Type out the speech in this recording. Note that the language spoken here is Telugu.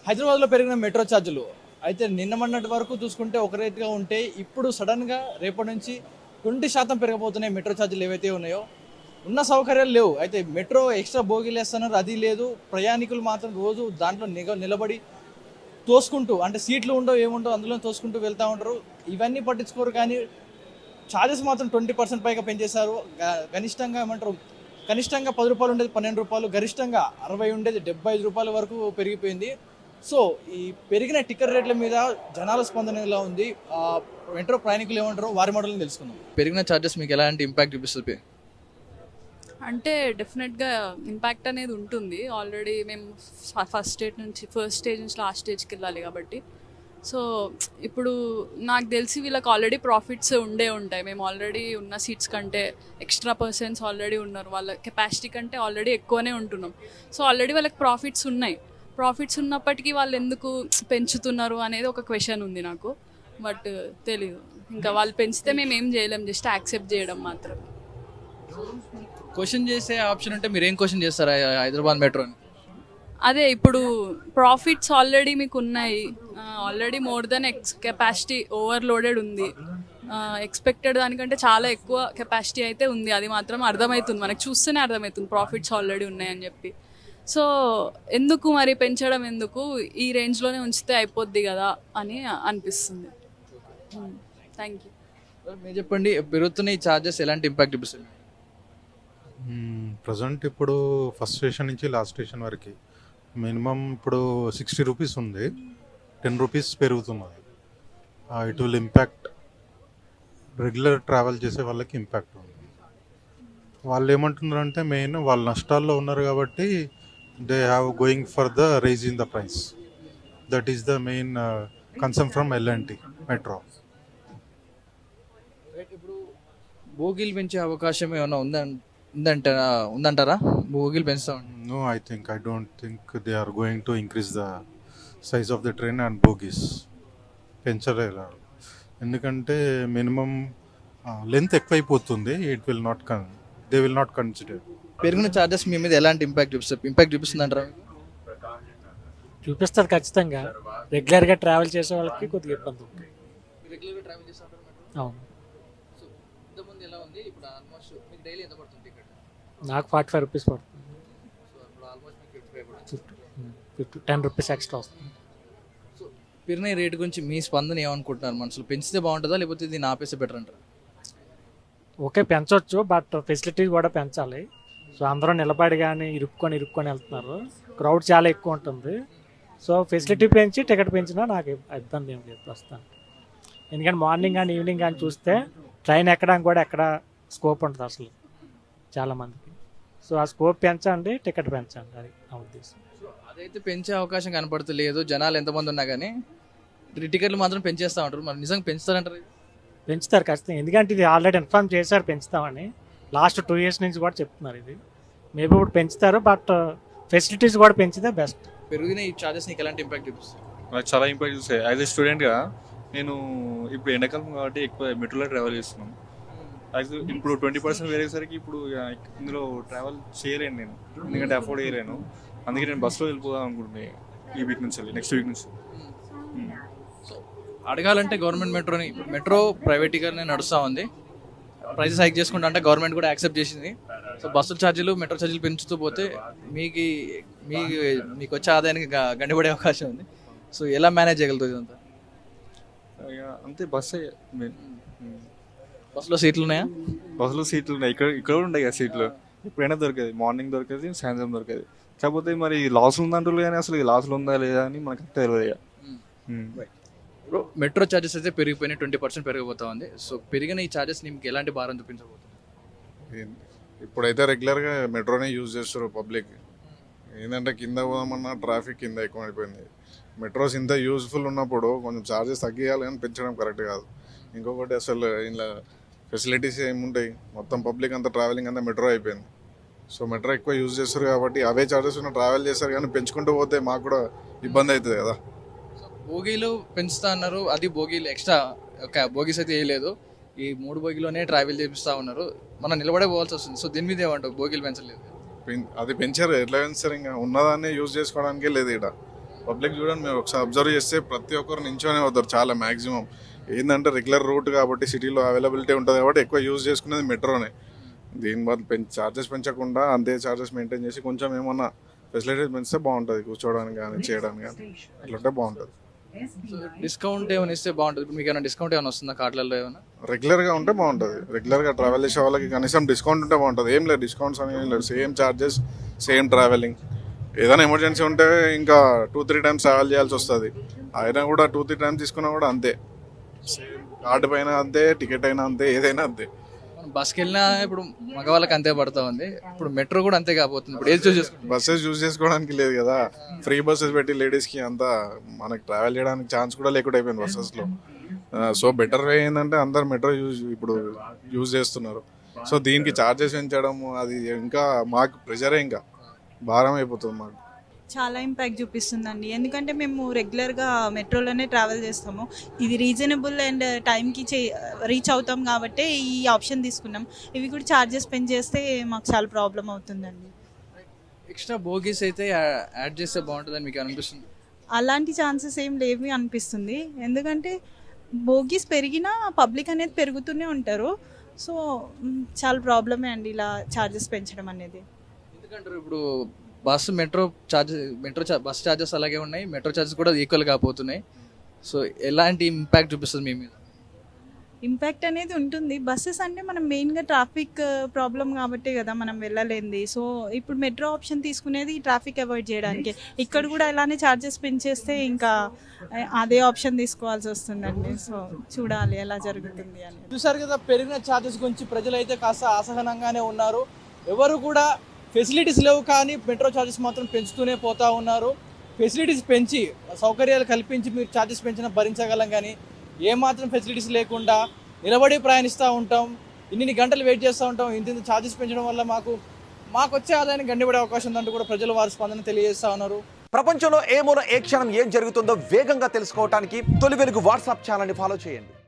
హైదరాబాద్లో పెరిగిన మెట్రో ఛార్జీలు అయితే నిన్న మొన్నటి వరకు చూసుకుంటే ఒక రేట్గా ఉంటే ఇప్పుడు సడన్గా రేపటి నుంచి 20% పెరగబోతున్నాయి మెట్రో ఛార్జీలు ఏవైతే ఉన్నాయో. ఉన్న సౌకర్యాలు లేవు, అయితే మెట్రో ఎక్స్ట్రా బోగీలు వేస్తున్నారు, అది లేదు. ప్రయాణికులు మాత్రం రోజు దాంట్లో నిలబడి తోసుకుంటూ, అంటే సీట్లు ఉండవు ఏముండవు అందులో తోసుకుంటూ వెళ్తూ ఉంటారు. ఇవన్నీ పట్టించుకోరు, కానీ ఛార్జెస్ మాత్రం 20% పైగా పెంచేశారు. కనిష్టంగా ఏమంటారు, కనిష్టంగా రూ. 10 ఉండేది రూ. 12, గరిష్టంగా 60 ఉండేది రూ. 75 వరకు పెరిగిపోయింది. సో ఈ పెరిగిన టికెట్ రేట్ల మీద జనాల స్పందన ఎలా ఉంది, మెట్రో ప్రయాణికులు ఏమంటారో వారి మాటలను తెలుసుకుందాం. పెరిగిన ఛార్జెస్ మీకు ఎలాంటి ఇంపాక్ట్ చూపిస్తుంది? అంటే డెఫినెట్గా ఇంపాక్ట్ అనేది ఉంటుంది. ఆల్రెడీ మేము ఫస్ట్ స్టేజ్ నుంచి లాస్ట్ స్టేజ్కి వెళ్ళాలి కాబట్టి. సో ఇప్పుడు నాకు తెలిసి వీళ్ళకి ఆల్రెడీ ప్రాఫిట్స్ ఉంటాయి. మేము ఆల్రెడీ ఉన్న సీట్స్ కంటే ఎక్స్ట్రా పర్సన్స్ ఆల్రెడీ ఉన్నారు, వాళ్ళ కెపాసిటీ కంటే ఆల్రెడీ ఎక్కువనే ఉంటున్నాం. సో ఆల్రెడీ వాళ్ళకి ప్రాఫిట్స్ ఉన్నాయి. ప్రాఫిట్స్ ఉన్నప్పటికీ వాళ్ళు ఎందుకు పెంచుతున్నారు అనేది ఒక క్వశ్చన్ ఉంది నాకు. బట్ తెలీదు, ఇంకా వాళ్ళు పెంచితే మేము ఏం చేయలేం, జస్ట్ యాక్సెప్ట్ చేయడం మాత్రం. క్వశ్చన్ చేసే ఆప్షన్ ఉంటే మీరు ఏం క్వశ్చన్ చేస్తారా హైదరాబాద్ మెట్రోని? అదే ఇప్పుడు ప్రాఫిట్స్ ఆల్రెడీ మీకు ఉన్నాయి, already more than capacity overloaded ఉంది. ఎక్స్పెక్టెడ్ దానికంటే చాలా ఎక్కువ కెపాసిటీ అయితే ఉంది, అది మాత్రం అర్థమవుతుంది, మనకు చూస్తేనే అర్థమవుతుంది ప్రాఫిట్స్ ఆల్రెడీ ఉన్నాయని చెప్పి. సో ఎందుకు మరి పెంచడం, ఎందుకు ఈ రేంజ్లోనే ఉంచితే అయిపోద్ది కదా అని అనిపిస్తుంది. Thank you. మీరు చెప్పండి, పెరుగుతున్న ఈ ఛార్జెస్ ఎలాంటి ఇంపాక్ట్ చూపిస్తుంది? ప్రజెంట్ ఇప్పుడు ఫస్ట్ స్టేషన్ నుంచి లాస్ట్ స్టేషన్ వరకు మినిమం ఇప్పుడు 60 రూపీస్ ఉంది, 10 రూపీస్ పెరుగుతున్నది. It will impact regular travel చేసే వాళ్ళకి ఇంపాక్ట్ ఉంది. వాళ్ళు ఏమంటున్నారంటే మెయిన్ వాళ్ళు నష్టాల్లో ఉన్నారు కాబట్టి they have going for the rise in the price. That is the main concern from L&T metro. ఇప్పుడు బోగీలు పెంచే అవకాశం ఏమైనా ఉందంటారా? బోగీలు పెంచుతా No, I don't think they are going to increase the size of the train and bogies. పెంచలేరు, ఎందుకంటే మినిమం లెంత్ ఎక్కువైపోతుంది. They will not consider. పెరిగిన ఛార్జెస్ మీ మీద ఎలాంటి ఇంపాక్ట్ చూపిస్తుంది అంటారా? చూపిస్తుంది ఖచ్చితంగా. రెగ్యులర్గా ట్రావెల్ చేసే వాళ్ళకి కొద్దిగా ఇబ్బంది ఉంటుంది. అవును, నాకు 45 రూపీస్ పడుతుంది, 10 రూపీస్ ఎక్స్ట్రా వస్తుంది. సో పెరిగిన రేటు గురించి మీ స్పందన ఏమనుకుంటున్నారు? మనుషులు పెంచితే బాగుంటుందా, లేకపోతే దీన్ని ఆపేస్తే బెటర్ అంటారు? ఓకే, పెంచవచ్చు, బట్ ఫెసిలిటీ కూడా పెంచాలి. సో అందరూ నిలబడి కానీ ఇరుక్కొని వెళ్తున్నారు, క్రౌడ్ చాలా ఎక్కువ ఉంటుంది. సో ఫెసిలిటీ పెంచి టికెట్ పెంచినా నాకు ఇబ్బంది ఏం లేదు ప్రస్తుతానికి. ఎందుకంటే మార్నింగ్ కానీ ఈవినింగ్ కానీ చూస్తే ట్రైన్ ఎక్కడానికి కూడా ఎక్కడ స్కోప్ ఉంటుంది అసలు చాలామందికి. సో ఆ స్కోప్ పెంచండి, టికెట్ పెంచండి, అది నా ఉద్దేశం. అదైతే పెంచే అవకాశం కనపడతలేదు, జనాలు ఎంతమంది ఉన్నా కానీ టికెట్లు మాత్రం పెంచేస్తూ ఉంటారు. మరి నిజంగా పెంచుతారంటారు? పెంచుతారు ఖచ్చితంగా, ఎందుకంటే ఇది ఆల్రెడీ ఇన్ఫార్మ్ చేశారు పెంచుతామని. లాస్ట్ 2 years నుంచి కూడా చెప్తున్నారు ఇది. మేబీ ఇప్పుడు పెంచుతారు, బట్ ఫెసిలిటీస్ కూడా పెంచితే బెస్ట్. పెరిగిన ఈ ఛార్జెస్ నీకు ఎలాంటి ఇంపాక్ట్ చూపిస్తుంది? నాకు చాలా ఇంపాక్ట్ చూస్తాయి. యాజ్ ఏ స్టూడెంట్గా నేను ఇప్పుడు ఎండాకాలం కాబట్టి ఎక్కువ మెట్రోలో ట్రావెల్ చేస్తున్నాం. అయితే ఇప్పుడు 20% వేరేసరికి ఇప్పుడు ఇందులో ట్రావెల్ చేయలేను నేను, ఎందుకంటే అఫోర్డ్ చేయలేను. అందుకే నేను బస్సులో వెళ్ళిపోదాం అనుకుంటున్నాను ఈ వీక్ నుంచి, నెక్స్ట్ వీక్ నుంచి. అడగాలంటే గవర్నమెంట్ మెట్రోని, మెట్రో ప్రైవేట్గానే నడుస్తూ ఉంది, ప్రైసెస్ హైక్ చేసుకుంటా అంటే గవర్నమెంట్ కూడా యాక్సెప్ట్ చేసింది. సో బస్సు ఛార్జీలు, మెట్రో ఛార్జీలు పెంచుతూ పోతే మీకు వచ్చే ఆదాయానికి గండిపడే అవకాశం ఉంది. సో ఎలా మేనేజ్ చేయగలుగుతుంది అంతా? అంతే, బస్సే మెయిన్. బస్సులో సీట్లు ఉన్నాయా? బస్సులో సీట్లు ఉన్నాయి, ఇక్కడ కూడా ఉన్నాయి కదా సీట్లు. ఎప్పుడైనా దొరకదు, మార్నింగ్ దొరకదు, సాయంత్రం దొరకదు. కాకపోతే మరి లాస్ ఉందంటారు, కానీ అసలు లాస్లు ఉందా లేదా అని మనకు తెలియదు. మెట్రో ఛార్జెస్ అయితే పెరిగిపోయినాయి, 20% పెరిగిపోతా ఉంది. సో పెరిగిన ఈ ఛార్జెస్ మీకు ఎలాంటి భారం చూపించబోతుంది? ఇప్పుడైతే రెగ్యులర్గా మెట్రోనే యూజ్ చేస్తారు పబ్లిక్. ఏంటంటే కింద పోదామన్నా ట్రాఫిక్ కింద ఎక్కువ అయిపోయింది. మెట్రోస్ ఇంత యూజ్ఫుల్ ఉన్నప్పుడు కొంచెం ఛార్జెస్ తగ్గియాలి, కానీ పెంచడం కరెక్ట్ కాదు. ఇంకొకటి అసలు ఇలా ఫెసిలిటీస్ ఏముంటాయి, మొత్తం పబ్లిక్ అంతా ట్రావెలింగ్ అంతా మెట్రో అయిపోయింది. సో మెట్రో ఎక్కువ యూజ్ చేస్తారు కాబట్టి అవే ఛార్జెస్ ఉన్న ట్రావెల్ చేస్తారు, కానీ పెంచుకుంటూ పోతే మాకు కూడా ఇబ్బంది అవుతుంది కదా. బోగీలు పెంచుతా అన్నారు, అది బోగీలు ఎక్స్ట్రా బోగీస్ అయితే వేయలేదు, ఈ 3 బోగీలోనే ట్రావెల్ చేపిస్తూ ఉన్నారు, మనం నిలబడే పోవాల్సి వస్తుంది. సో దీని మీద ఏమంటావు? బోగీలు పెంచలేదు, అది పెంచారు, ఎట్లా పెంచారు? ఇంకా ఉన్నదాన్ని యూజ్ చేసుకోవడానికే లేదు ఇక్కడ. పబ్లిక్ చూడండి, మీరు ఒకసారి అబ్జర్వ్ చేస్తే ప్రతి ఒక్కరు నించోనే అవుతారు చాలా మ్యాక్సిమం. ఏంటంటే రెగ్యులర్ రూట్ కాబట్టి సిటీలో అవైలబిలిటీ ఉంటుంది కాబట్టి ఎక్కువ యూజ్ చేసుకునేది మెట్రోనే. దీని వల్ల చార్జెస్ పెంచకుండా అంతే చార్జెస్ మెయింటైన్ చేసి కొంచెం ఏమన్నా ఫెసిలిటీస్ పెంచితే బాగుంటుంది, కూర్చోవడానికి కానీ చేయడానికి కానీ అట్లుంటే బాగుంటుంది. డిస్కౌంట్ ఏమైనా ఇస్తే బాగుంటుంది. ఇప్పుడు మీకు ఏమైనా డిస్కౌంట్ ఏమైనా వస్తుందా కార్లలో ఏమైనా? రెగ్యులర్గా ఉంటే బాగుంటుంది. రెగ్యులర్గా ట్రావెల్ చేసే వాళ్ళకి కనీసం డిస్కౌంట్ ఉంటే బాగుంటుంది. ఏం లేదు డిస్కౌంట్స్ అని ఏం లేదు, సేమ్ చార్జెస్ సేమ్ ట్రావెలింగ్. ఏదైనా ఎమర్జెన్సీ ఉంటే ఇంకా 2-3 టైమ్స్ ట్రావెల్ చేయాల్సి వస్తుంది, అయినా కూడా 2-3 టైమ్స్ తీసుకున్నా కూడా అంతే. సేమ్ కార్డు పైన అంతే, టికెట్ అయినా అంతే, ఏదైనా అంతే. మనం బస్కి వెళ్ళినా ఇప్పుడు మగవాళ్ళకి అంతే పడుతూ ఉంది, ఇప్పుడు మెట్రో కూడా అంతే కాబోతుంది. ఇప్పుడు ఏది చూస్ చేసుకుంటాం? బస్సెస్ యూజ్ చేసుకోవడానికి లేదు కదా, ఫ్రీ బస్సెస్ పెట్టి లేడీస్కి అంతా మనకి ట్రావెల్ చేయడానికి ఛాన్స్ కూడా లేకుండా అయిపోయింది బస్సెస్లో. సో బెటర్ వే ఏంటంటే అందరు మెట్రో ఇప్పుడు యూజ్ చేస్తున్నారు. సో దీనికి ఛార్జెస్ పెంచడం అది ఇంకా మాకు ప్రెషరే, ఇంకా భారం అయిపోతుంది మాకు. చాలా ఇంపాక్ట్ చూపిస్తుందండి, ఎందుకంటే మేము రెగ్యులర్గా మెట్రోలోనే ట్రావెల్ చేస్తాము. ఇది రీజనబుల్ అండ్ టైంకి రీచ్ అవుతాం కాబట్టి ఈ ఆప్షన్ తీసుకున్నాం. ఇవి కూడా ఛార్జెస్ పెంచేస్తే మాకు చాలా ప్రాబ్లం అవుతుందండి. ఎక్స్ట్రా బోగీస్ అయితే యాడ్ చేస్తే బాగుంటుందని మీకు అనిపిస్తుంది? అలాంటి ఛాన్సెస్ ఏం లేవి అనిపిస్తుంది, ఎందుకంటే బోగీస్ పెరిగినా పబ్లిక్ అనేది పెరుగుతూనే ఉంటారు. సో చాలా ప్రాబ్లమే అండి ఇలా ఛార్జెస్ పెంచడం అనేది. ఎందుకంటారు ఇప్పుడు బస్సు బస్ ఛార్జెస్ అలాగే ఉన్నాయి, మెట్రో ఛార్జెస్ కూడా ఈక్వల్ కాకపోతున్నాయి. సో ఎలాంటి ఇంపాక్ట్ చూపిస్తుంది మీ మీద? ఇంపాక్ట్ అనేది ఉంటుంది. బస్సెస్ అంటే మనం మెయిన్గా ట్రాఫిక్ ప్రాబ్లం కాబట్టే కదా మనం వెళ్ళలేంది. సో ఇప్పుడు మెట్రో ఆప్షన్ తీసుకునేది ట్రాఫిక్ అవాయిడ్ చేయడానికి. ఇక్కడ కూడా ఇలానే ఛార్జెస్ పెంచేస్తే ఇంకా అదే ఆప్షన్ తీసుకోవాల్సి వస్తుందండి. సో చూడాలి ఎలా జరుగుతుంది అని. చూసారు కదా, పెరిగిన ఛార్జెస్ గురించి ప్రజలు అయితే కాస్త అసహనంగానే ఉన్నారు. ఎవరు కూడా ఫెసిలిటీస్ లేవు కానీ మెట్రో ఛార్జెస్ మాత్రం పెంచుతూనే పోతూ ఉన్నారు. ఫెసిలిటీస్ పెంచి సౌకర్యాలు కల్పించి మీరు ఛార్జెస్ పెంచినా భరించగలం, కానీ ఏమాత్రం ఫెసిలిటీస్ లేకుండా నిలబడి ప్రయాణిస్తూ ఉంటాం, ఇన్ని గంటలు వెయిట్ చేస్తూ ఉంటాం. ఇంత ఛార్జెస్ పెంచడం వల్ల మాకు వచ్చే ఆదాయాన్ని గండిపడే అవకాశం ఉందంటూ కూడా ప్రజలు వారి స్పందన తెలియజేస్తూ ఉన్నారు. ప్రపంచంలో ఏ మూల ఏ క్షణం ఏం జరుగుతుందో వేగంగా తెలుసుకోవడానికి తొలి వెలుగు వాట్సాప్ ఛానల్ని ఫాలో చేయండి.